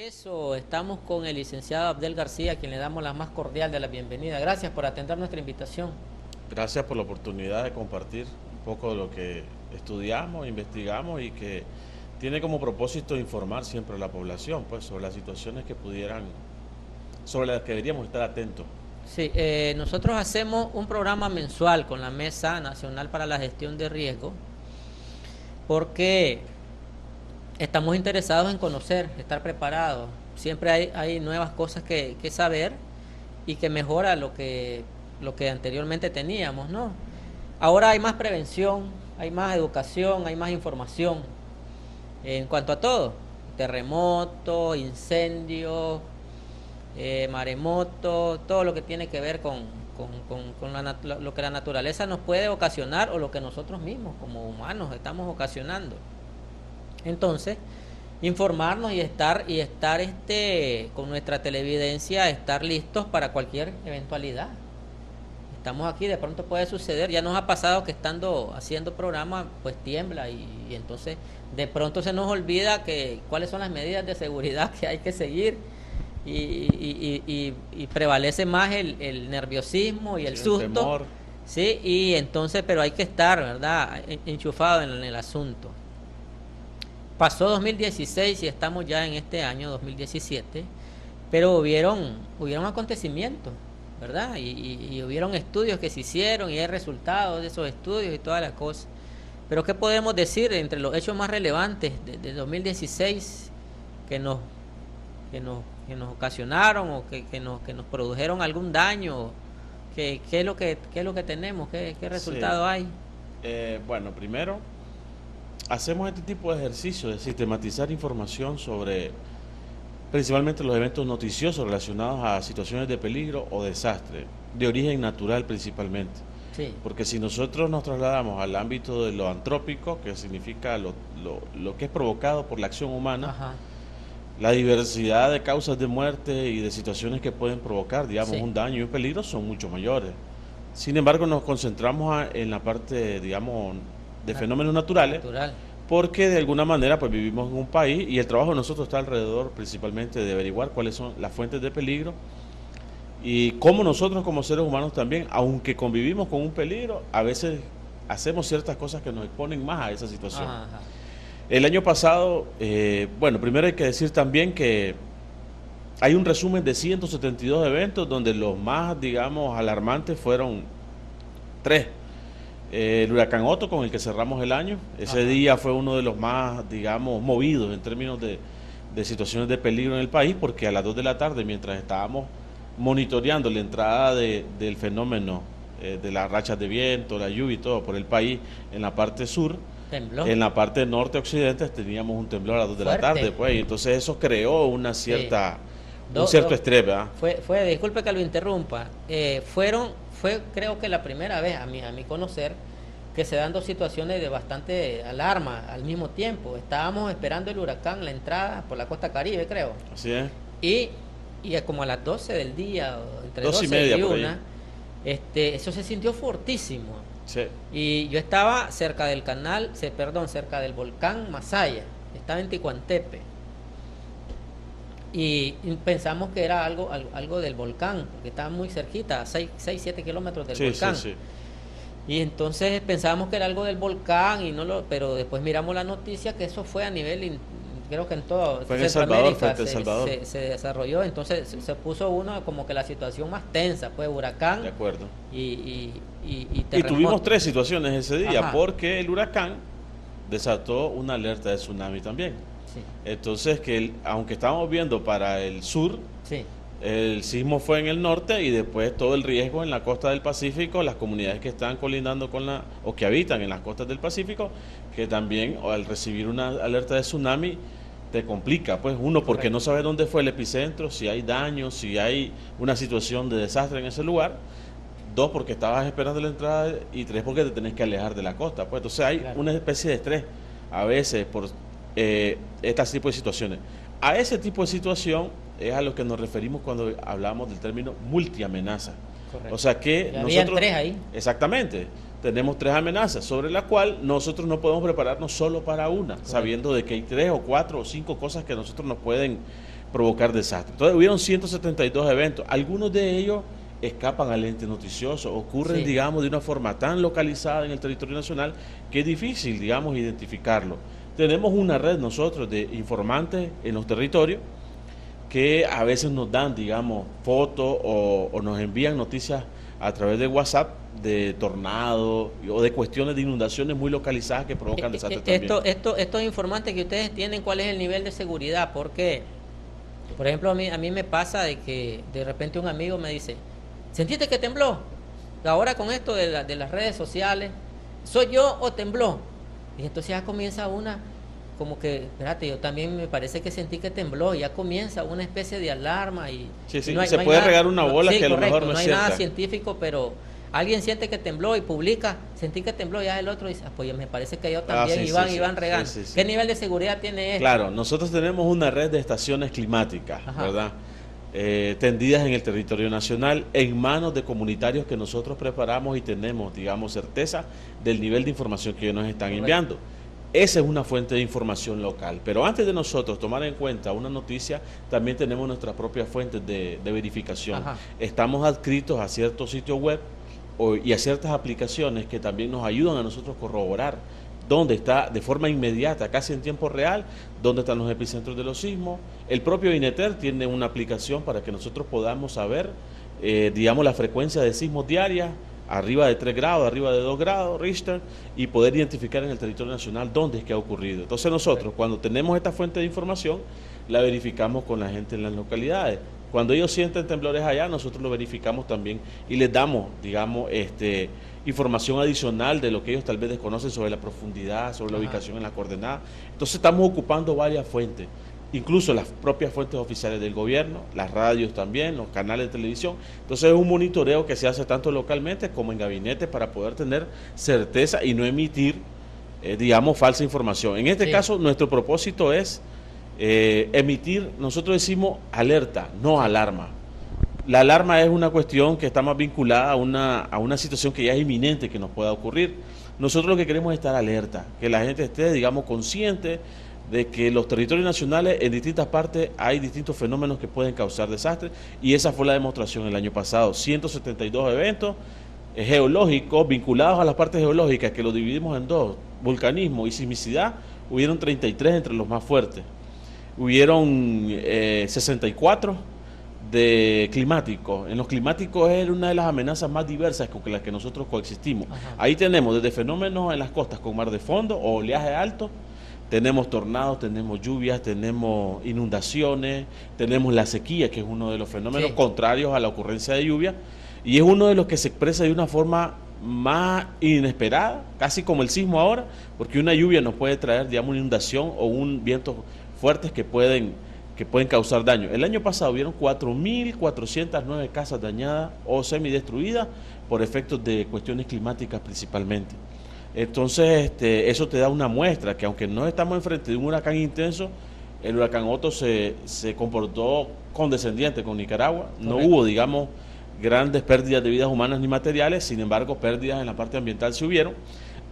regreso estamos con el licenciado Abdel García, a quien le damos la más cordial de la bienvenida. Gracias por atender nuestra invitación. Gracias por la oportunidad de compartir un poco de lo que estudiamos, investigamos y que tiene como propósito informar siempre a la población pues, sobre las situaciones que pudieran, sobre las que deberíamos estar atentos. Sí, nosotros hacemos un programa mensual con la Mesa Nacional para la Gestión de Riesgo porque estamos interesados en conocer, estar preparados. Siempre hay nuevas cosas que saber y que mejora lo que anteriormente teníamos, ¿no? Ahora hay más prevención, hay más educación, hay más información en cuanto a todo: terremotos, incendios, maremotos, todo lo que tiene que ver con lo que la naturaleza nos puede ocasionar o lo que nosotros mismos como humanos estamos ocasionando. Entonces, informarnos y estar con nuestra televidencia, estar listos para cualquier eventualidad. Estamos aquí, de pronto puede suceder. Ya nos ha pasado que estando haciendo programa, pues tiembla y entonces de pronto se nos olvida cuáles son las medidas de seguridad que hay que seguir y prevalece más el nerviosismo y el susto. Temor. Sí, y entonces, pero hay que estar, ¿verdad?, enchufado en el asunto. Pasó 2016 y estamos ya en este año 2017, pero hubieron acontecimientos, ¿verdad? Y hubieron estudios que se hicieron y hay resultados de esos estudios y todas las cosas. Pero ¿qué podemos decir entre los hechos más relevantes de 2016 que nos ocasionaron o que nos produjeron algún daño? ¿Qué es lo que tenemos? ¿Qué resultado hay? Bueno, primero, hacemos este tipo de ejercicio de sistematizar información sobre principalmente los eventos noticiosos relacionados a situaciones de peligro o desastre, de origen natural principalmente. Sí. Porque si nosotros nos trasladamos al ámbito de lo antrópico, que significa lo que es provocado por la acción humana, Ajá. La diversidad de causas de muerte y de situaciones que pueden provocar, digamos, Sí. un daño y un peligro son mucho mayores. Sin embargo, nos concentramos en la parte, digamos, de fenómenos naturales, porque de alguna manera pues vivimos en un país y el trabajo de nosotros está alrededor principalmente de averiguar cuáles son las fuentes de peligro y cómo nosotros como seres humanos también, aunque convivimos con un peligro, a veces hacemos ciertas cosas que nos exponen más a esa situación. Ajá. El año pasado, bueno, primero hay que decir también que hay un resumen de 172 eventos donde los más, digamos, alarmantes fueron 3. El huracán Otto, con el que cerramos el año, ese día fue uno de los más, digamos, movidos en términos de situaciones de peligro en el país, porque a las 2 de la tarde, mientras estábamos monitoreando la entrada del fenómeno, de las rachas de viento, la lluvia y todo por el país, en la parte sur, tembló. En la parte norte-occidente teníamos un temblor a las 2 de la Fuerte. tarde, pues, y entonces eso creó una cierta, Sí. un cierto estrés, ¿verdad? Disculpe que lo interrumpa, fue creo que la primera vez a mi conocer que se dan dos situaciones de bastante alarma al mismo tiempo. Estábamos esperando el huracán, la entrada por la costa Caribe, creo. Así es. Y como a las 12 del día, o entre 2 y 12 media y por 1, ahí. eso se sintió fortísimo. Sí. Y yo estaba cerca del cerca del volcán Masaya, estaba en Ticuantepe. Y pensamos que era algo del volcán, porque estaba muy cerquita, a 6-7 kilómetros del volcán. Sí. Y entonces pensábamos que era algo del volcán, pero después miramos la noticia que eso fue a nivel, creo que en todo Fue en El Salvador, frente a El Centroamérica Salvador. se desarrolló. Entonces se puso uno como que la situación más tensa, pues huracán. De acuerdo. Y Y tuvimos 3 situaciones ese día, Ajá. porque el huracán desató una alerta de tsunami también. Sí. Entonces, aunque estábamos viendo para el sur, Sí. el sismo fue en el norte y después todo el riesgo en la costa del Pacífico, las comunidades que están colindando o que habitan en las costas del Pacífico, que también al recibir una alerta de tsunami te complica, pues uno porque Correcto. no sabe dónde fue el epicentro, si hay daños, si hay una situación de desastre en ese lugar, 2 porque estabas esperando la entrada y 3 porque te tenés que alejar de la costa, pues entonces hay Claro. una especie de estrés a veces por este tipo de situaciones. A ese tipo de situación es a lo que nos referimos cuando hablamos del término multiamenaza. Correcto. O sea que Y habían nosotros... 3 ahí. Exactamente. Tenemos 3 amenazas sobre las cuales nosotros no podemos prepararnos solo para una, sabiendo de que hay 3 o 4 o 5 cosas que nosotros nos pueden provocar desastres. Entonces hubieron 172 eventos, algunos de ellos escapan al ente noticioso, ocurren, Sí. digamos, de una forma tan localizada en el territorio nacional que es difícil, digamos, identificarlo. Tenemos una red nosotros de informantes en los territorios que a veces nos dan, digamos, fotos o nos envían noticias a través de WhatsApp de tornados o de cuestiones de inundaciones muy localizadas que provocan desastres también. Estos informantes que ustedes tienen, ¿cuál es el nivel de seguridad? Porque, por ejemplo, a mí me pasa de que de repente un amigo me dice, ¿sentiste que tembló? Ahora con esto de las redes sociales, ¿soy yo o tembló? Y entonces ya comienza una, como que, espérate, yo también me parece que sentí que tembló, ya comienza una especie de alarma y Sí, sí, no hay, se no hay puede nada, regar una bola sí, que a lo correcto, mejor no es hay nada cierta. científico, pero alguien siente que tembló y publica, sentí que tembló, ya el otro dice, pues me parece que yo también, sí, y sí, van regando. sí, sí, sí. ¿Qué nivel de seguridad tiene esto? Claro, nosotros tenemos una red de estaciones climáticas, Ajá. ¿verdad? Tendidas en el territorio nacional, en manos de comunitarios que nosotros preparamos y tenemos, digamos, certeza del nivel de información que ellos nos están enviando. Esa es una fuente de información local. Pero antes de nosotros tomar en cuenta una noticia, también tenemos nuestras propias fuentes de verificación. Ajá. Estamos adscritos a ciertos sitios web y a ciertas aplicaciones que también nos ayudan a nosotros corroborar dónde está de forma inmediata, casi en tiempo real, dónde están los epicentros de los sismos. El propio INETER tiene una aplicación para que nosotros podamos saber, digamos, la frecuencia de sismos diarias, arriba de 3 grados, arriba de 2 grados Richter, y poder identificar en el territorio nacional dónde es que ha ocurrido. Entonces nosotros, cuando tenemos esta fuente de información, la verificamos con la gente en las localidades. Cuando ellos sienten temblores allá, nosotros lo verificamos también y les damos, digamos, información adicional de lo que ellos tal vez desconocen sobre la profundidad, sobre la ubicación en la coordenada. Entonces estamos ocupando varias fuentes, incluso las propias fuentes oficiales del gobierno, las radios también, los canales de televisión. Entonces es un monitoreo que se hace tanto localmente como en gabinete para poder tener certeza y no emitir, digamos, falsa información. En este caso, nuestro propósito es emitir, nosotros decimos alerta, no alarma. La alarma es una cuestión que está más vinculada a una situación que ya es inminente que nos pueda ocurrir. Nosotros lo que queremos es estar alerta, que la gente esté, digamos, consciente de que los territorios nacionales en distintas partes hay distintos fenómenos que pueden causar desastres, y esa fue la demostración el año pasado. 172 eventos geológicos vinculados a las partes geológicas, que lo dividimos en dos, vulcanismo y sismicidad. Hubieron 33 entre los más fuertes. Hubieron 64 de climáticos. En los climáticos es una de las amenazas más diversas con las que nosotros coexistimos. Ajá. Ahí tenemos desde fenómenos en las costas con mar de fondo o oleaje alto, tenemos tornados, tenemos lluvias, tenemos inundaciones, tenemos la sequía, que es uno de los fenómenos contrarios a la ocurrencia de lluvia, y es uno de los que se expresa de una forma más inesperada, casi como el sismo ahora, porque una lluvia nos puede traer, digamos, una inundación o un viento fuertes que pueden causar daño. El año pasado hubieron 4.409 casas dañadas o semidestruidas por efectos de cuestiones climáticas principalmente. Entonces, eso te da una muestra que aunque no estamos enfrente de un huracán intenso, el huracán Otto se comportó condescendiente con Nicaragua. No hubo, digamos, grandes pérdidas de vidas humanas ni materiales, sin embargo, pérdidas en la parte ambiental se hubieron.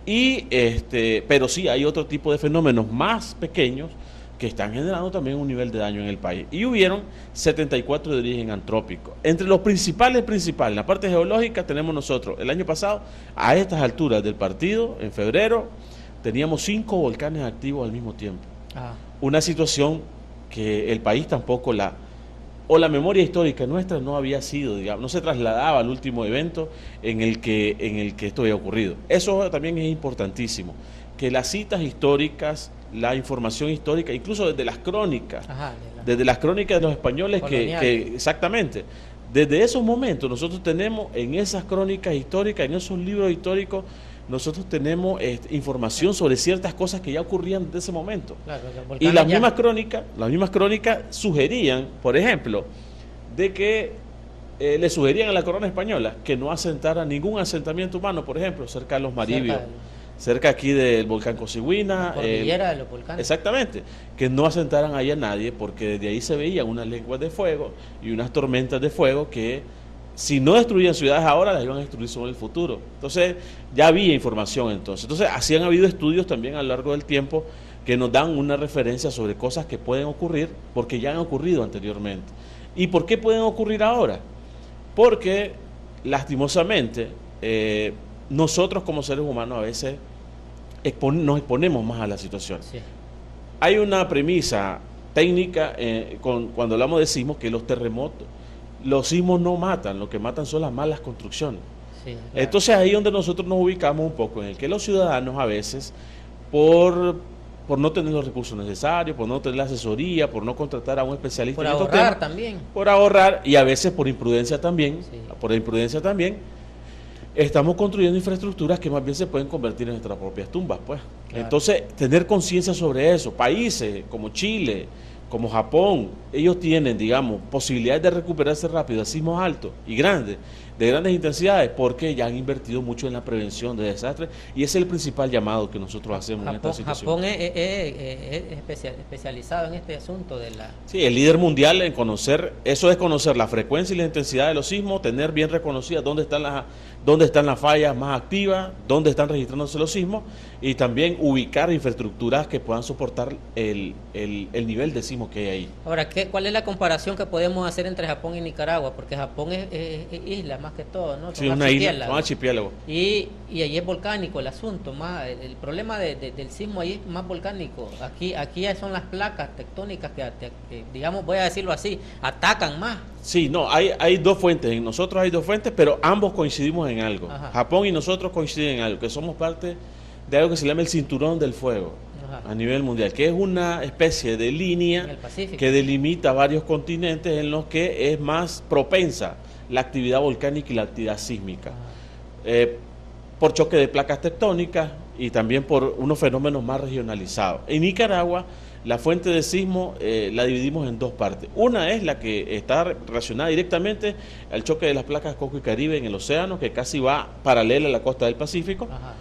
Pero sí hay otro tipo de fenómenos más pequeños que están generando también un nivel de daño en el país. Y hubieron 74 de origen antrópico. Entre los principales, en la parte geológica tenemos nosotros, el año pasado, a estas alturas del partido, en febrero, teníamos 5 volcanes activos al mismo tiempo. Una situación que el país tampoco la memoria histórica nuestra no había sido, digamos, no se trasladaba al último evento en el que esto había ocurrido. Eso también es importantísimo, que las citas históricas, la información histórica, incluso desde las crónicas, desde las crónicas de los españoles que exactamente, desde esos momentos nosotros tenemos en esas crónicas históricas, en esos libros históricos, nosotros tenemos información sobre ciertas cosas que ya ocurrían desde ese momento. Claro, y las mismas crónicas sugerían, por ejemplo, de que le sugerían a la corona española que no asentara ningún asentamiento humano, por ejemplo, cerca de los Maribios, cerca aquí del volcán Cosigüina, cordillera de los volcanes. Exactamente, que no asentaran ahí a nadie, porque desde ahí se veían unas lenguas de fuego y unas tormentas de fuego que, si no destruían ciudades ahora, las iban a destruir solo en el futuro. Entonces, ya había información entonces. Así han habido estudios también a lo largo del tiempo que nos dan una referencia sobre cosas que pueden ocurrir porque ya han ocurrido anteriormente. ¿Y por qué pueden ocurrir ahora? Porque, lastimosamente, nosotros como seres humanos a veces nos exponemos más a la situación. Sí. Hay una premisa técnica cuando hablamos de sismos, que los terremotos, los sismos no matan, lo que matan son las malas construcciones. Sí, claro. Entonces ahí es donde nosotros nos ubicamos un poco, en el que los ciudadanos a veces, por no tener los recursos necesarios, por no tener la asesoría, por no contratar a un especialista en estos temas, por ahorrar también. Por ahorrar, y a veces por imprudencia también, estamos construyendo infraestructuras que más bien se pueden convertir en nuestras propias tumbas, pues. Claro. Entonces, tener conciencia sobre eso. Países como Chile, como Japón, ellos tienen, digamos, posibilidades de recuperarse rápido de sismos altos y grandes, de grandes intensidades, porque ya han invertido mucho en la prevención de desastres, y ese es el principal llamado que nosotros hacemos en esta situación. Japón es especializado en este asunto de la... Sí, el líder mundial en conocer, eso es conocer la frecuencia y la intensidad de los sismos, tener bien reconocidas dónde están las fallas más activas, dónde están registrándose los sismos, y también ubicar infraestructuras que puedan soportar el nivel de sismo que hay ahí. Ahora, ¿cuál es la comparación que podemos hacer entre Japón y Nicaragua? Porque Japón es isla más que todo, ¿no? Sí, una isla, un archipiélago. Y ahí es volcánico el asunto, el problema del sismo ahí es más volcánico. Aquí son las placas tectónicas que, digamos, voy a decirlo así, atacan más. Sí, no, hay dos fuentes, en nosotros hay dos fuentes, pero ambos coincidimos en algo. Ajá. Japón y nosotros coinciden en algo, que somos parte de algo que se llama el Cinturón del Fuego. Ajá. A nivel mundial, que es una especie de línea que delimita varios continentes en los que es más propensa la actividad volcánica y la actividad sísmica, por choque de placas tectónicas y también por unos fenómenos más regionalizados. En Nicaragua, la fuente de sismo la dividimos en dos partes. Una es la que está relacionada directamente al choque de las placas Coco y Caribe en el océano, que casi va paralela a la costa del Pacífico. Ajá.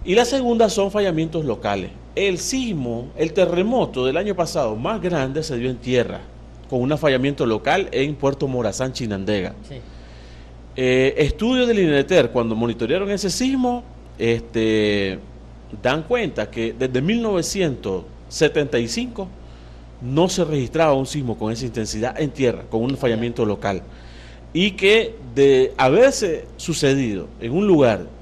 Y la segunda son fallamientos locales. El sismo, el terremoto del año pasado más grande se dio en tierra, con un fallamiento local en Puerto Morazán, Chinandega. Sí. Estudios del INETER, cuando monitorearon ese sismo, dan cuenta que desde 1975 no se registraba un sismo con esa intensidad en tierra, con un fallamiento local. Y que de haberse sucedido en un lugar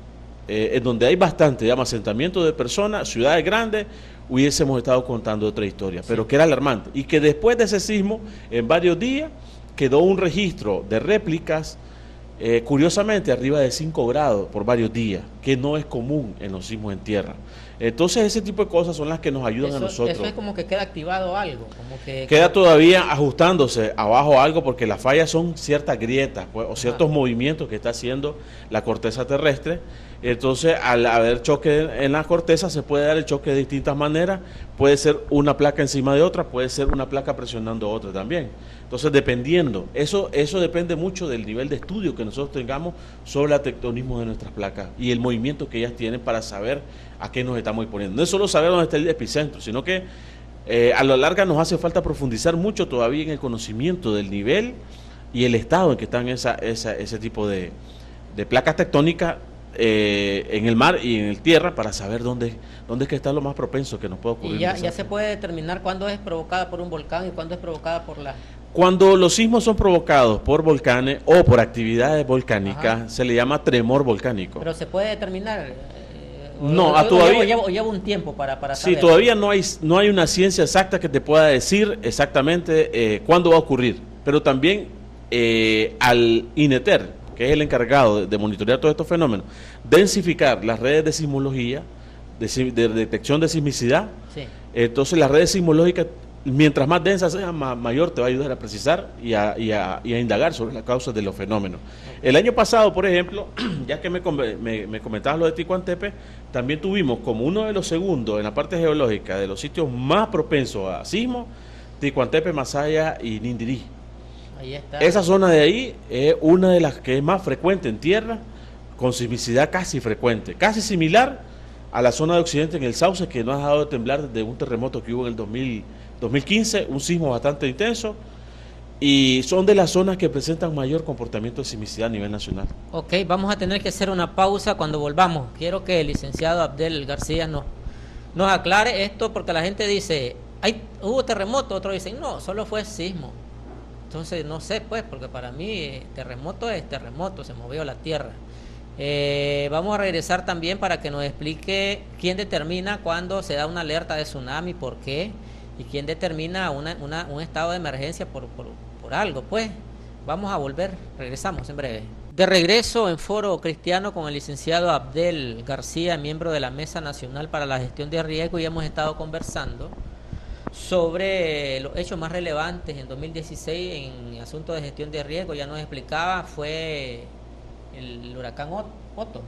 en donde hay bastante, digamos, asentamiento de personas, ciudades grandes, hubiésemos estado contando otra historia, sí, pero que era alarmante. Y que después de ese sismo, en varios días, quedó un registro de réplicas, curiosamente arriba de 5 grados por varios días, que no es común en los sismos en tierra. Entonces ese tipo de cosas son las que nos ayudan a nosotros. Eso es como que queda activado algo. Queda todavía ajustándose abajo algo, porque las fallas son ciertas grietas, pues, o ciertos movimientos que está haciendo la corteza terrestre. Entonces, al haber choque en la corteza, se puede dar el choque de distintas maneras. Puede ser una placa encima de otra, puede ser una placa presionando otra también. Entonces, dependiendo, eso depende mucho del nivel de estudio que nosotros tengamos sobre el tectonismo de nuestras placas y el movimiento que ellas tienen para saber a qué nos estamos exponiendo. No es solo saber dónde está el epicentro, sino que a la larga nos hace falta profundizar mucho todavía en el conocimiento del nivel y el estado en que están ese tipo de placas tectónicas en el mar y en el tierra, para saber dónde es que está lo más propenso que nos puede ocurrir. Y ya se puede determinar cuándo es provocada por un volcán y cuándo es provocada por la... Cuando los sismos son provocados por volcanes o por actividades volcánicas, ajá, se le llama tremor volcánico. Pero se puede determinar... No, todavía lleva un tiempo para saber. Sí, todavía no hay una ciencia exacta que te pueda decir exactamente cuándo va a ocurrir, pero también al INETER, que es el encargado de monitorear todos estos fenómenos, densificar las redes de sismología, de detección de sismicidad. Sí. Entonces las redes sismológicas, mientras más densas sean, mayor te va a ayudar a precisar y a indagar sobre las causas de los fenómenos. Okay. El año pasado, por ejemplo, ya que me comentabas lo de Ticuantepe, también tuvimos como uno de los segundos en la parte geológica de los sitios más propensos a sismos, Ticuantepe, Masaya y Nindirí. Ahí está. Esa zona de ahí es una de las que es más frecuente en tierra, con sismicidad casi frecuente, casi similar a la zona de Occidente en el Sauce, que no ha dejado de temblar desde un terremoto que hubo en el 2015, un sismo bastante intenso, y son de las zonas que presentan mayor comportamiento de sismicidad a nivel nacional. Ok, vamos a tener que hacer una pausa. Cuando volvamos, quiero que el licenciado Abdel García nos nos aclare esto, porque la gente dice, hubo terremoto, otros dicen, no, solo fue sismo. Entonces, no sé, pues, porque para mí terremoto es terremoto, se movió la tierra. Vamos a regresar también para que nos explique quién determina cuándo se da una alerta de tsunami, por qué, y quién determina un estado de emergencia por algo, pues. Vamos a volver, regresamos en breve. De regreso en Foro Cristiano con el licenciado Abdel García, miembro de la Mesa Nacional para la Gestión de Riesgo, y hemos estado conversando sobre los hechos más relevantes en 2016 en asuntos de gestión de riesgo. Ya nos explicaba, fue el huracán Otto,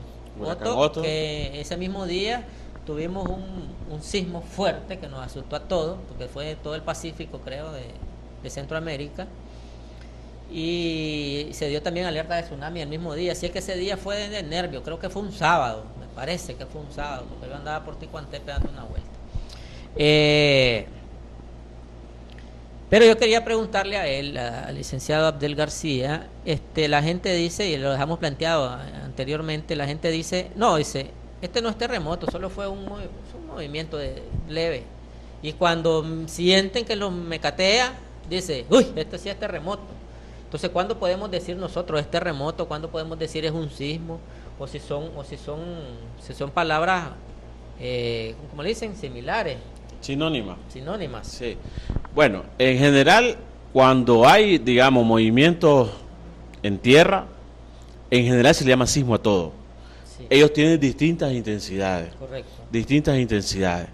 que ese mismo día tuvimos un sismo fuerte que nos asustó a todos, porque fue todo el Pacífico, creo, de Centroamérica. Y se dio también alerta de tsunami el mismo día, así es que ese día fue de nervio, creo que fue un sábado, me parece que fue un sábado, porque yo andaba por Ticuantepe dando una vuelta. Pero yo quería preguntarle a él, al licenciado Abdel García, la gente dice, y lo dejamos planteado anteriormente, la gente dice, no, dice, este no es terremoto, solo fue un movimiento leve. Y cuando sienten que los mecatea, dice, uy, este sí es terremoto. Entonces, ¿cuándo podemos decir nosotros es terremoto? ¿Cuándo podemos decir es un sismo? O si son palabras, ¿cómo le dicen? Similares. Sinónimas. Sí. Bueno, en general, cuando hay, digamos, movimientos en tierra, en general se le llama sismo a todo. Sí. Ellos tienen distintas intensidades. Correcto. Distintas intensidades.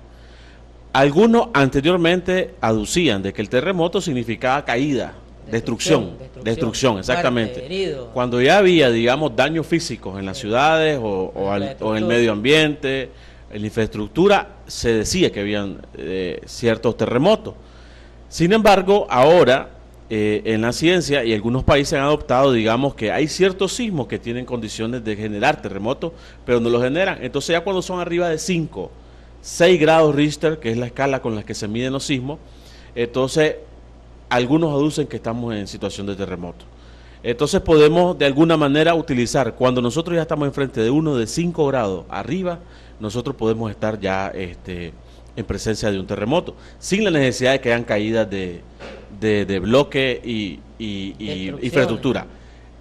Algunos anteriormente aducían de que el terremoto significaba caída, destrucción, exactamente. Muerte, cuando ya había, digamos, daños físicos en las ciudades o en el medio ambiente, en la infraestructura, se decía que habían ciertos terremotos. Sin embargo, ahora en la ciencia y algunos países han adoptado, digamos, que hay ciertos sismos que tienen condiciones de generar terremotos, pero no los generan. Entonces ya cuando son arriba de 5, 6 grados Richter, que es la escala con la que se miden los sismos, entonces algunos aducen que estamos en situación de terremoto. Entonces podemos de alguna manera utilizar, cuando nosotros ya estamos enfrente de uno de 5 grados arriba, nosotros podemos estar ya en presencia de un terremoto, sin la necesidad de que hayan caídas de bloque y infraestructura.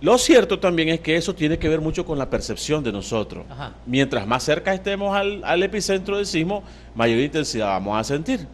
Lo cierto también es que eso tiene que ver mucho con la percepción de nosotros. Ajá. Mientras más cerca estemos al epicentro del sismo, mayor intensidad vamos a sentir.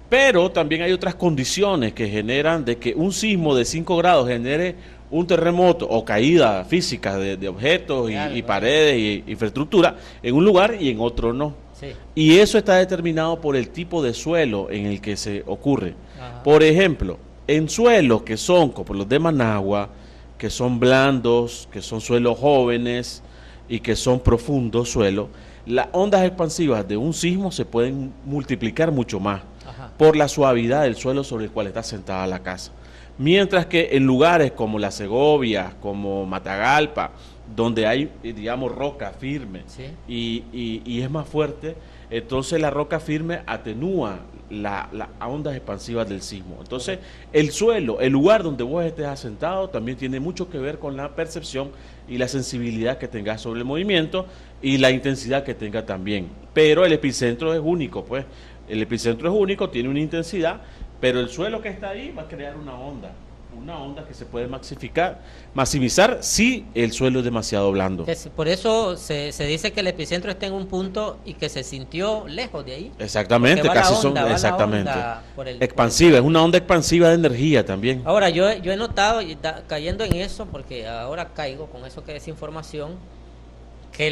Pero también hay otras condiciones que generan de que un sismo de 5 grados genere un terremoto o caída física de objetos y paredes y infraestructura en un lugar y en otro no. Sí. Y eso está determinado por el tipo de suelo en el que se ocurre. Ajá. Por ejemplo, en suelos que son como los de Managua, que son blandos, que son suelos jóvenes y que son profundos suelos, las ondas expansivas de un sismo se pueden multiplicar mucho más. Ajá. Por la suavidad del suelo sobre el cual está sentada la casa. Mientras que en lugares como La Segovia, como Matagalpa, donde hay, digamos, roca firme, ¿sí? y es más fuerte, entonces la roca firme atenúa las ondas expansivas del sismo. Entonces, el suelo, el lugar donde vos estés asentado, también tiene mucho que ver con la percepción y la sensibilidad que tengas sobre el movimiento y la intensidad que tenga también. Pero el epicentro es único, pues. El epicentro es único, tiene una intensidad, pero el suelo que está ahí va a crear una onda que se puede maximizar si el suelo es demasiado blando. Por eso se dice que el epicentro está en un punto y que se sintió lejos de ahí. Exactamente, casi son exactamente expansiva, es una onda expansiva de energía también. Ahora yo he notado, cayendo en eso, porque ahora caigo con eso que es información, que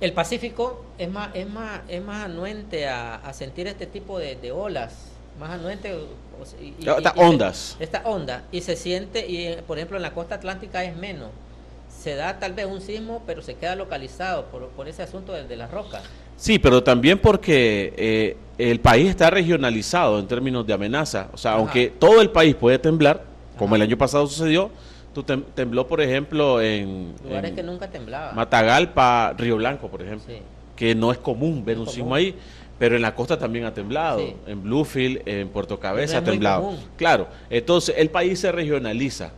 el Pacífico es más anuente a sentir este tipo de olas, más anuente estas ondas. Esta onda, y se siente, y por ejemplo en la costa atlántica es menos. Se da tal vez un sismo, pero se queda localizado por ese asunto de las rocas. Sí, pero también porque el país está regionalizado en términos de amenaza. O sea, aunque todo el país puede temblar, como el año pasado sucedió, tembló, por ejemplo, en lugares que nunca temblaba. Matagalpa, Río Blanco, por ejemplo, sí. Que no es común ver un sismo ahí, pero en la costa también ha temblado, sí. En Bluefield, en Puerto Cabeza ha temblado. Claro, entonces el país se regionaliza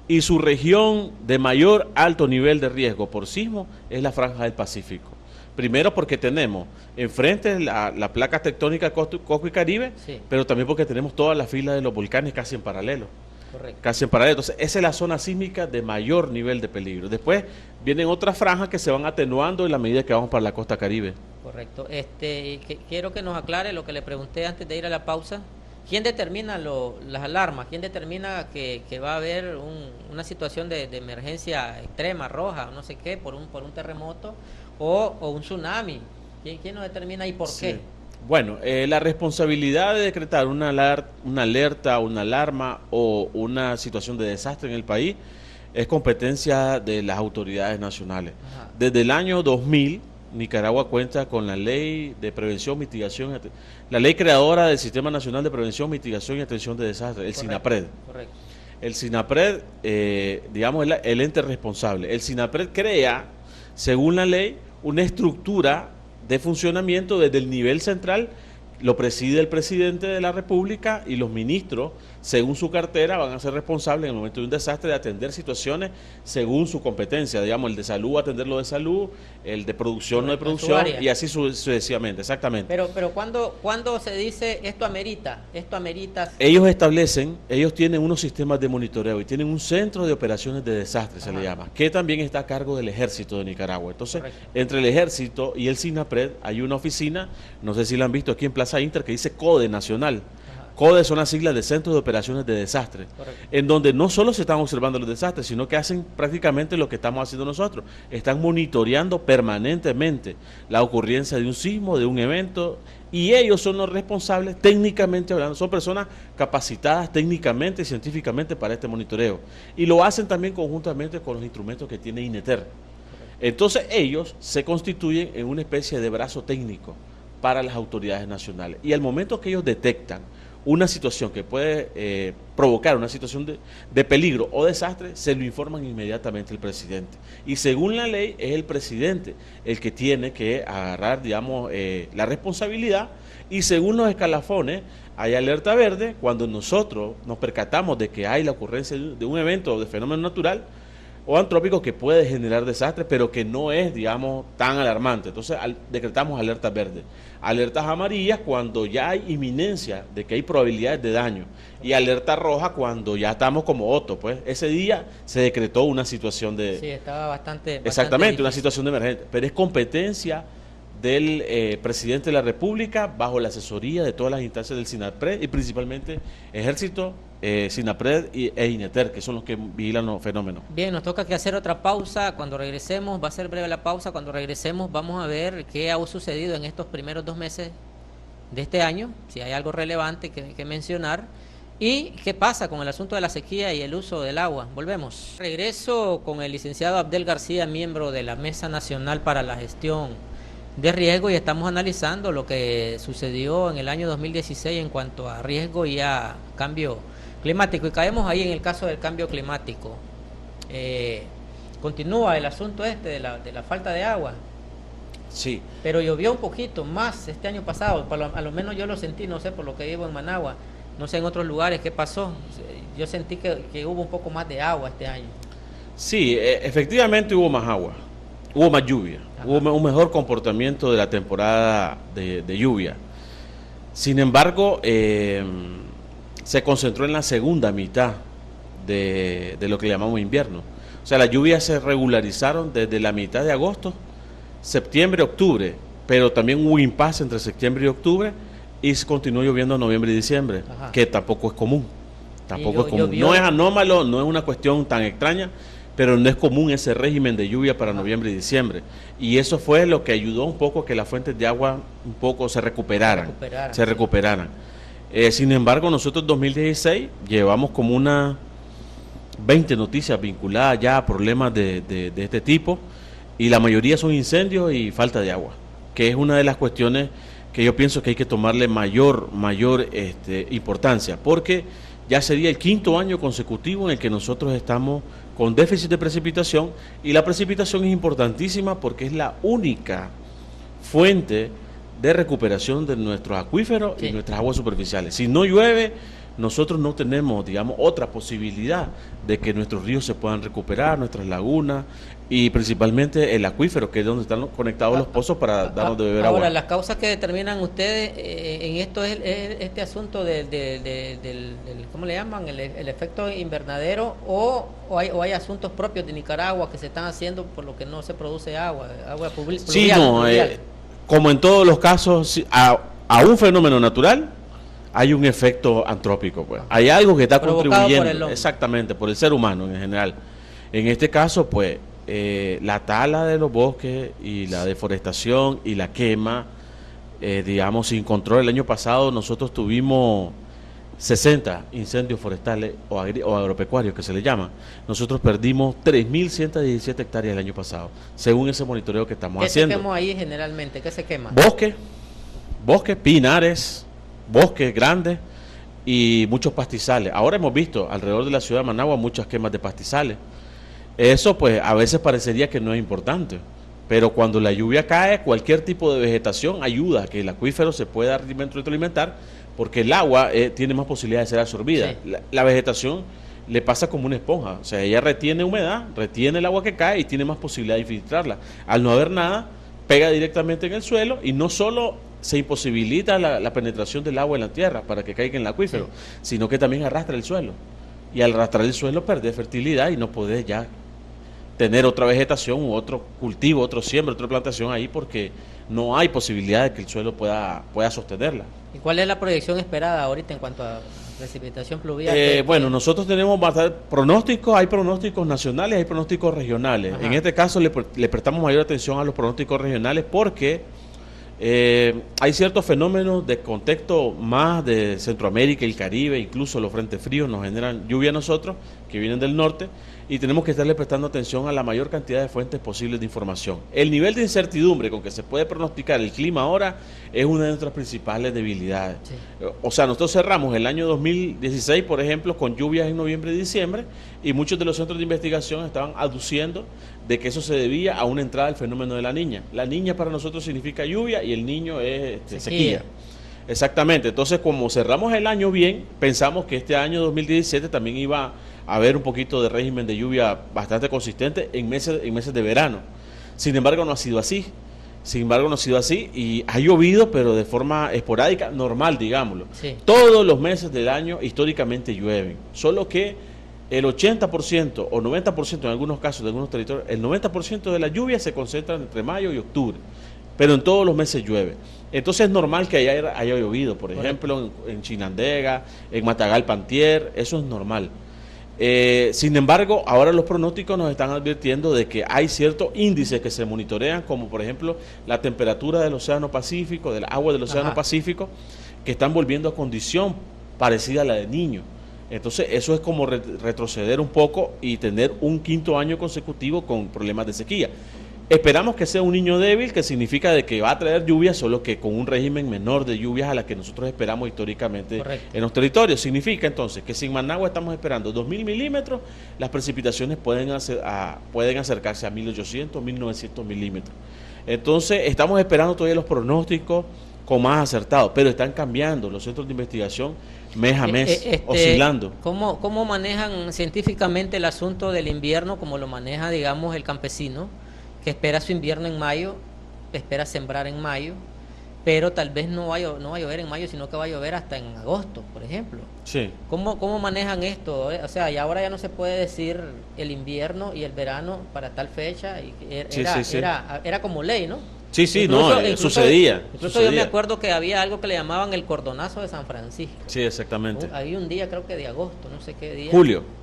y su región de mayor alto nivel de riesgo por sismo es la franja del Pacífico. Primero porque tenemos enfrente la placa tectónica Coco y Caribe, Sí. pero también porque tenemos toda la fila de los volcanes casi en paralelo. Correcto. Casi en paralelo. Entonces, esa es la zona sísmica de mayor nivel de peligro. Después vienen otras franjas que se van atenuando en la medida que vamos para la costa Caribe. Correcto. Quiero que nos aclare lo que le pregunté antes de ir a la pausa. ¿Quién determina las alarmas? ¿Quién determina que va a haber una situación de emergencia extrema, roja, no sé qué, por un terremoto o un tsunami? ¿Quién nos determina y por Sí. qué? Bueno, la responsabilidad de decretar una alerta, una alarma o una situación de desastre en el país es competencia de las autoridades nacionales. Ajá. Desde el año 2000, Nicaragua cuenta con la Ley de Prevención, Mitigación, la ley creadora del Sistema Nacional de Prevención, Mitigación y Atención de Desastres, el Correcto. SINAPRED. Correcto. El SINAPRED, digamos, es el ente responsable. El SINAPRED crea, según la ley, una estructura de funcionamiento desde el nivel central, lo preside el presidente de la República y los ministros, según su cartera, van a ser responsables en el momento de un desastre de atender situaciones según su competencia, digamos, el de salud, atender lo de salud, el de producción, no de Correcto, en su producción, área. y así sucesivamente, exactamente. Pero ¿cuándo se dice esto amerita? Ellos tienen unos sistemas de monitoreo y tienen un centro de operaciones de desastres, se le llama, que también está a cargo del Ejército de Nicaragua. Entonces, Correcto. entre el Ejército y el SINAPRED hay una oficina, no sé si la han visto aquí en Plaza Inter, que dice CODE Nacional. Ajá. CODE son las siglas de Centros de Operaciones de Desastres, Correcto. en donde no solo se están observando los desastres, sino que hacen prácticamente lo que estamos haciendo nosotros. Están monitoreando permanentemente la ocurrencia de un sismo, de un evento, y ellos son los responsables, técnicamente hablando, son personas capacitadas técnicamente y científicamente para este monitoreo. Y lo hacen también conjuntamente con los instrumentos que tiene INETER. Entonces ellos se constituyen en una especie de brazo técnico para las autoridades nacionales. Y al momento que ellos detectan una situación que puede provocar una situación de peligro o desastre, se lo informan inmediatamente al presidente. Y según la ley, es el presidente el que tiene que agarrar, digamos, la responsabilidad. Y según los escalafones, hay alerta verde cuando nosotros nos percatamos de que hay la ocurrencia de un evento o de fenómeno natural o antrópico que puede generar desastres, pero que no es, digamos, tan alarmante. Entonces, decretamos alertas verdes. Alertas amarillas cuando ya hay inminencia de que hay probabilidades de daño. Y alerta roja cuando ya estamos como Otto, pues. Ese día se decretó una situación de... Sí, estaba bastante exactamente, una difícil. situación de emergencia. Pero es competencia del presidente de la República bajo la asesoría de todas las instancias del SINAPRED y principalmente Ejército, SINAPRED e INETER, que son los que vigilan los fenómenos. Bien, nos toca que hacer otra pausa. Cuando regresemos, va a ser breve la pausa, cuando regresemos vamos a ver qué ha sucedido en estos primeros 2 meses de este año, si hay algo relevante que mencionar, y qué pasa con el asunto de la sequía y el uso del agua. Volvemos. Regreso con el licenciado Abdel García, miembro de la Mesa Nacional para la Gestión de Riesgo, y estamos analizando lo que sucedió en el año 2016 en cuanto a riesgo y a cambio climático. Y caemos ahí en el caso del cambio climático. Continúa el asunto de la falta de agua. Sí. Pero llovió un poquito más este año pasado, a lo menos yo lo sentí, no sé, por lo que vivo en Managua, no sé en otros lugares qué pasó. Yo sentí que hubo un poco más de agua este año. Sí, efectivamente hubo más agua, hubo más lluvia, Ajá. hubo un mejor comportamiento de la temporada de lluvia. Sin embargo, se concentró en la segunda mitad de lo que llamamos invierno. O sea, las lluvias se regularizaron desde la mitad de agosto, septiembre, octubre, pero también hubo impasse entre septiembre y octubre y se continuó lloviendo en noviembre y diciembre, Ajá. que tampoco es común. Tampoco es común. llovió. No es anómalo, no es una cuestión tan extraña, pero no es común ese régimen de lluvia para Ajá. noviembre y diciembre. Y eso fue lo que ayudó un poco a que las fuentes de agua un poco se recuperaran. Sí. Sin embargo, nosotros en 2016 llevamos como unas 20 noticias vinculadas ya a problemas de este tipo, y la mayoría son incendios y falta de agua, que es una de las cuestiones que yo pienso que hay que tomarle mayor importancia, porque ya sería el 5º año consecutivo en el que nosotros estamos con déficit de precipitación, y la precipitación es importantísima porque es la única fuente de recuperación de nuestros acuíferos Sí. y nuestras aguas superficiales. Si no llueve, nosotros no tenemos, digamos, otra posibilidad de que nuestros ríos se puedan recuperar, nuestras lagunas, y principalmente el acuífero, que es donde están conectados los pozos para darnos de beber agua. Ahora, las causas que determinan ustedes en esto es este asunto ¿cómo le llaman? El efecto invernadero, o hay asuntos propios de Nicaragua que se están haciendo por lo que no se produce agua pluvial. Sí, no, como en todos los casos, a un fenómeno natural hay un efecto antrópico, pues. Hay algo que está contribuyendo, exactamente, por el ser humano en general. En este caso, pues, la tala de los bosques y la deforestación y la quema, digamos, sin control. El año pasado nosotros tuvimos 60 incendios forestales o agropecuarios, que se le llama. Nosotros perdimos 3.117 hectáreas el año pasado, según ese monitoreo que estamos haciendo. ¿Qué se quemó ahí generalmente? ¿Qué se quema? Bosques, pinares, bosques grandes y muchos pastizales. Ahora hemos visto alrededor de la ciudad de Managua muchas quemas de pastizales. Eso pues a veces parecería que no es importante, pero cuando la lluvia cae, cualquier tipo de vegetación ayuda a que el acuífero se pueda retroalimentar, porque el agua tiene más posibilidad de ser absorbida. Sí. La vegetación le pasa como una esponja, o sea, ella retiene humedad, retiene el agua que cae y tiene más posibilidad de infiltrarla. Al no haber nada, pega directamente en el suelo y no solo se imposibilita la penetración del agua en la tierra para que caiga en el acuífero, sino que también arrastra el suelo. Y al arrastrar el suelo perde fertilidad y no puede ya tener otra vegetación u otro cultivo, otro siembra, otra plantación ahí, porque no hay posibilidad de que el suelo pueda sostenerla. ¿Y cuál es la proyección esperada ahorita en cuanto a precipitación pluvial? Bueno, nosotros tenemos pronósticos, hay pronósticos nacionales, hay pronósticos regionales. Ajá. En este caso le prestamos mayor atención a los pronósticos regionales porque hay ciertos fenómenos de contexto más de Centroamérica y el Caribe, incluso los frentes fríos nos generan lluvia a nosotros, que vienen del norte, y tenemos que estarle prestando atención a la mayor cantidad de fuentes posibles de información. El nivel de incertidumbre con que se puede pronosticar el clima ahora es una de nuestras principales debilidades. Sí. O sea, nosotros cerramos el año 2016, por ejemplo, con lluvias en noviembre y diciembre, y muchos de los centros de investigación estaban aduciendo de que eso se debía a una entrada del fenómeno de la Niña. La Niña para nosotros significa lluvia y el niño es sequía. Exactamente. Entonces, como cerramos el año bien, pensamos que este año 2017 también iba a haber un poquito de régimen de lluvia bastante consistente en meses de verano. Sin embargo, no ha sido así. Y ha llovido, pero de forma esporádica, normal, digámoslo. Sí. Todos los meses del año históricamente llueven, solo que el 80% o 90% en algunos casos de algunos territorios, el 90% de la lluvia se concentra entre mayo y octubre, pero en todos los meses llueve. Entonces es normal que haya llovido, por ejemplo, en Chinandega, en Matagal-Pantier, eso es normal. Sin embargo, ahora los pronósticos nos están advirtiendo de que hay ciertos índices que se monitorean, como por ejemplo la temperatura del Océano Pacífico, del agua del Océano Pacífico, que están volviendo a condición parecida a la de Niño. Entonces eso es como retroceder un poco y tener un quinto año consecutivo con problemas de sequía. Esperamos que sea un niño débil, que significa de que va a traer lluvias, solo que con un régimen menor de lluvias a la que nosotros esperamos históricamente. Correcto. En los territorios. Significa entonces que si en Managua estamos esperando 2.000 milímetros, las precipitaciones pueden acercarse a 1.800, 1.900 milímetros. Entonces estamos esperando todavía los pronósticos con más acertados, pero están cambiando los centros de investigación mes a mes, oscilando. ¿Cómo manejan científicamente el asunto del invierno, como lo maneja, digamos, el campesino, que espera su invierno en mayo, espera sembrar en mayo, pero tal vez no va a llover en mayo, sino que va a llover hasta en agosto, por ejemplo? Sí. ¿Cómo manejan esto? O sea, y ahora ya no se puede decir el invierno y el verano para tal fecha, y era como ley, ¿no? Sí, incluso sucedía. Incluso yo me acuerdo que había algo que le llamaban el cordonazo de San Francisco. Sí, exactamente. Hay un día, creo que de agosto, no sé qué día.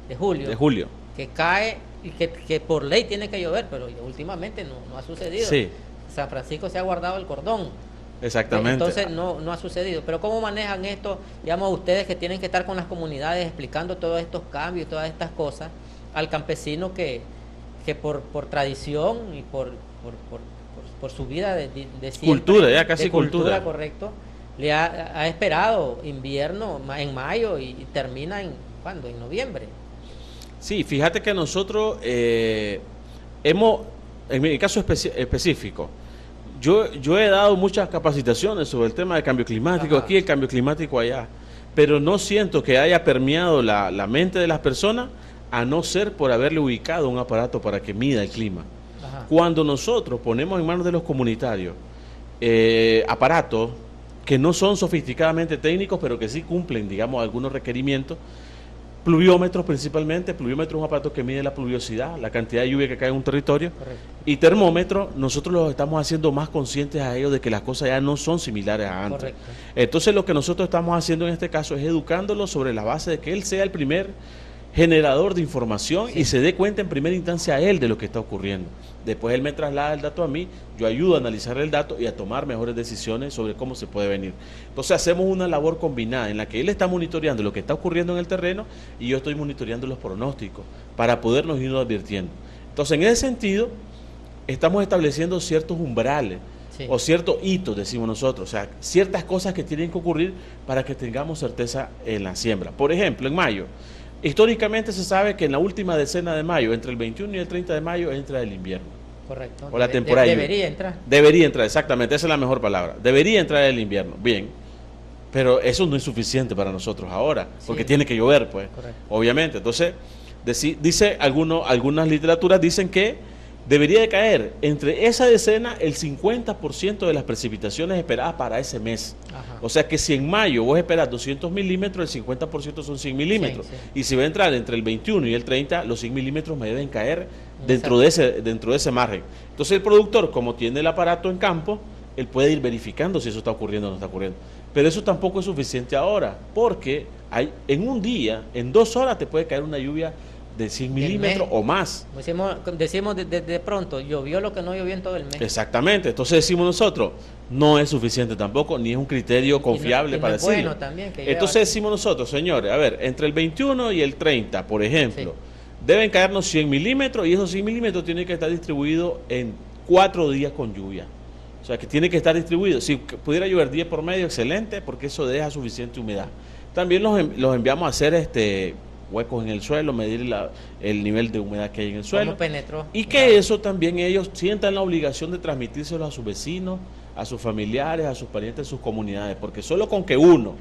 De julio. Que cae y que por ley tiene que llover, pero últimamente no ha sucedido. Sí. San Francisco se ha guardado el cordón. Exactamente. Entonces no ha sucedido. Pero ¿cómo manejan esto, digamos, ustedes que tienen que estar con las comunidades explicando todos estos cambios y todas estas cosas al campesino que por tradición y por su vida de siempre, cultura, ya casi cultura, correcto, le ha esperado invierno en mayo y termina ¿cuándo? En noviembre. Sí, fíjate que nosotros en mi caso específico, yo he dado muchas capacitaciones sobre el tema de cambio climático, aquí el cambio climático allá, pero no siento que haya permeado la mente de las personas a no ser por haberle ubicado un aparato para que mida el clima. Ajá. Cuando nosotros ponemos en manos de los comunitarios aparatos que no son sofisticadamente técnicos, pero que sí cumplen, digamos, algunos requerimientos, pluviómetros principalmente. Pluviómetro es un aparato que mide la pluviosidad, la cantidad de lluvia que cae en un territorio. Correcto. Y termómetros, nosotros los estamos haciendo más conscientes a ellos de que las cosas ya no son similares a antes. Correcto. Entonces lo que nosotros estamos haciendo en este caso es educándolos sobre la base de que él sea el primer generador de información, sí, y se dé cuenta en primera instancia a él de lo que está ocurriendo. Después él me traslada el dato a mí, yo ayudo a analizar el dato y a tomar mejores decisiones sobre cómo se puede venir. Entonces hacemos una labor combinada en la que él está monitoreando lo que está ocurriendo en el terreno y yo estoy monitoreando los pronósticos para podernos ir advirtiendo. Entonces en ese sentido estamos estableciendo ciertos umbrales, sí, o ciertos hitos, decimos nosotros, o sea, ciertas cosas que tienen que ocurrir para que tengamos certeza en la siembra. Por ejemplo, en mayo, históricamente se sabe que en la última decena de mayo, entre el 21 y el 30 de mayo, entra el invierno. Correcto. O la temporada. Debería entrar. Debería entrar, exactamente, esa es la mejor palabra. Debería entrar el invierno, bien. Pero eso no es suficiente para nosotros ahora, porque sí, tiene que llover, pues, correcto, obviamente. Entonces, dice algunas literaturas dicen que debería de caer entre esa decena el 50% de las precipitaciones esperadas para ese mes. Ajá. O sea que si en mayo vos esperás 200 milímetros, el 50% son 100 milímetros. Sí, sí. Y si va a entrar entre el 21 y el 30, los 100 milímetros me deben caer dentro de ese margen. Entonces el productor, como tiene el aparato en campo, él puede ir verificando si eso está ocurriendo o no está ocurriendo. Pero eso tampoco es suficiente ahora, porque en un día, en 2 horas te puede caer una lluvia de 100 milímetros o más. Decimos de pronto, llovió lo que no llovió en todo el mes. Exactamente, entonces decimos nosotros, no es suficiente tampoco, ni es un criterio confiable para decirlo. Bueno también que entonces decimos nosotros, señores, a ver, entre el 21 y el 30, por ejemplo, sí, deben caernos 100 milímetros y esos 100 milímetros tienen que estar distribuidos en 4 días con lluvia. O sea, que tiene que estar distribuido. Si pudiera llover 10 por medio, excelente, porque eso deja suficiente humedad. También los enviamos a hacer huecos en el suelo, medir el nivel de humedad que hay en el suelo. ¿Cómo penetró? Y que eso también ellos sientan la obligación de transmitírselo a sus vecinos, a sus familiares, a sus parientes, a sus comunidades, porque solo con que uno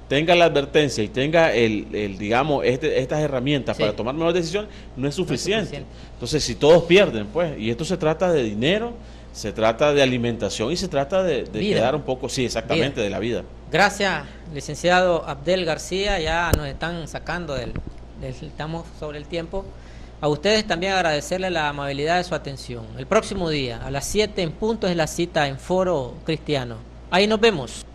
tenga la advertencia y tenga digamos, estas herramientas, sí, para tomar mejor decisión, no es suficiente. Entonces, si todos pierden, pues, y esto se trata de dinero, se trata de alimentación y se trata de quedar un poco, sí, exactamente, vida, de la vida. Gracias, licenciado Abdel García, ya nos están sacando estamos sobre el tiempo. A ustedes también agradecerles la amabilidad de su atención. El próximo día, a las 7 en punto, es la cita en Foro Cristiano. Ahí nos vemos.